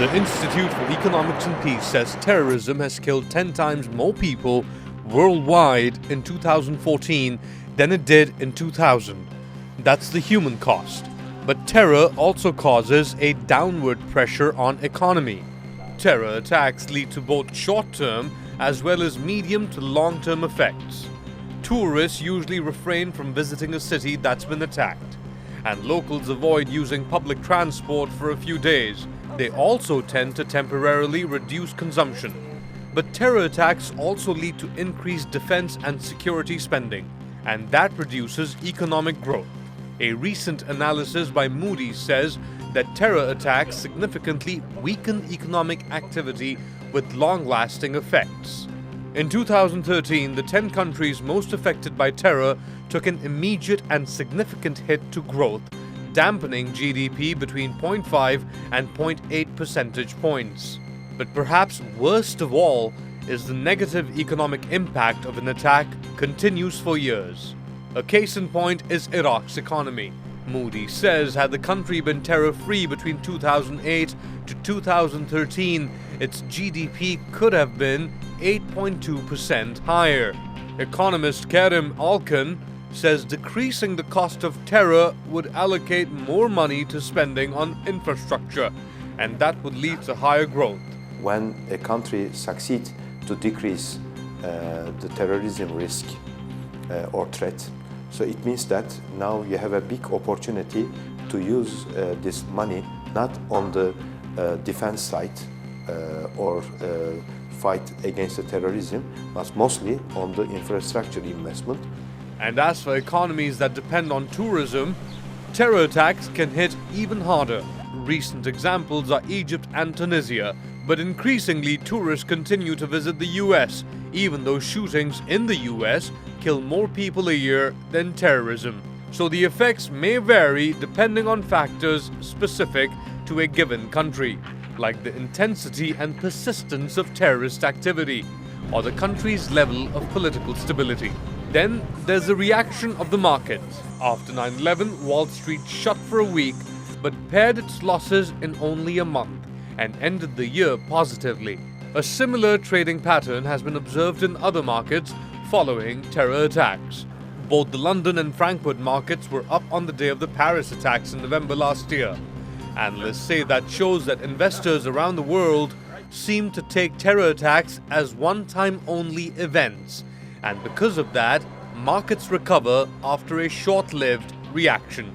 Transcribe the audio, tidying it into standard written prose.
The Institute for Economics and Peace says terrorism has killed 10 times more people worldwide in 2014 than it did in 2000. That's the human cost. But terror also causes a downward pressure on economy. Terror attacks lead to both short-term as well as medium to long-term effects. Tourists usually refrain from visiting a city that's been attacked, and locals avoid using public transport for a few days. They also tend to temporarily reduce consumption. But terror attacks also lead to increased defense and security spending, and that reduces economic growth. A recent analysis by Moody says that terror attacks significantly weaken economic activity with long-lasting effects. In 2013, the 10 countries most affected by terror took an immediate and significant hit to growth, dampening GDP between 0.5 and 0.8 percentage points. But perhaps worst of all is the negative economic impact of an attack continues for years. A case in point is Iraq's economy. Moody says had the country been terror-free between 2008 to 2013, its GDP could have been 8.2% higher. Economist Kerem Alkin says decreasing the cost of terror would allocate more money to spending on infrastructure, and that would lead to higher growth. When a country succeeds to decrease the terrorism risk or threat, so it means that now you have a big opportunity to use this money not on the defense side or fight against the terrorism, but mostly on the infrastructure investment. And as for economies that depend on tourism, terror attacks can hit even harder. Recent examples are Egypt and Tunisia, but increasingly tourists continue to visit the US, even though shootings in the US kill more people a year than terrorism. So the effects may vary depending on factors specific to a given country, like the intensity and persistence of terrorist activity, or the country's level of political stability. Then there's the reaction of the markets. After 9/11, Wall Street shut for a week, but pared its losses in only a month and ended the year positively. A similar trading pattern has been observed in other markets following terror attacks. Both the London and Frankfurt markets were up on the day of the Paris attacks in November last year. Analysts say that shows that investors around the world seem to take terror attacks as one-time only events, and because of that, markets recover after a short-lived reaction.